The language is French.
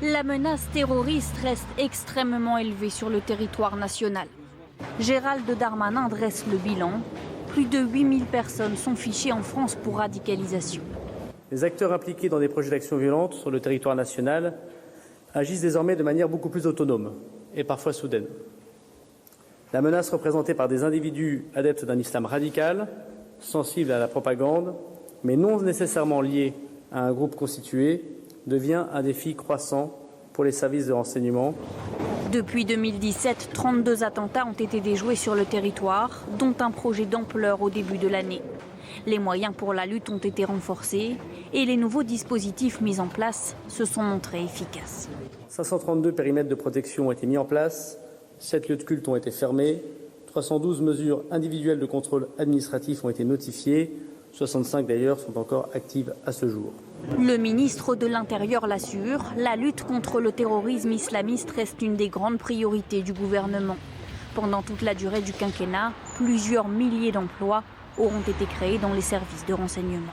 La menace terroriste reste extrêmement élevée sur le territoire national. Gérald Darmanin dresse le bilan. Plus de 8000 personnes sont fichées en France pour radicalisation. Les acteurs impliqués dans des projets d'action violente sur le territoire national agissent désormais de manière beaucoup plus autonome et parfois soudaine. La menace représentée par des individus adeptes d'un islam radical, sensibles à la propagande, mais non nécessairement liés à un groupe constitué, devient un défi croissant pour les services de renseignement. Depuis 2017, 32 attentats ont été déjoués sur le territoire, dont un projet d'ampleur au début de l'année. Les moyens pour la lutte ont été renforcés et les nouveaux dispositifs mis en place se sont montrés efficaces. 532 périmètres de protection ont été mis en place, 7 lieux de culte ont été fermés, 312 mesures individuelles de contrôle administratif ont été notifiées, 65 d'ailleurs sont encore actives à ce jour. Le ministre de l'Intérieur l'assure, la lutte contre le terrorisme islamiste reste une des grandes priorités du gouvernement. Pendant toute la durée du quinquennat, plusieurs milliers d'emplois auront été créés dans les services de renseignement.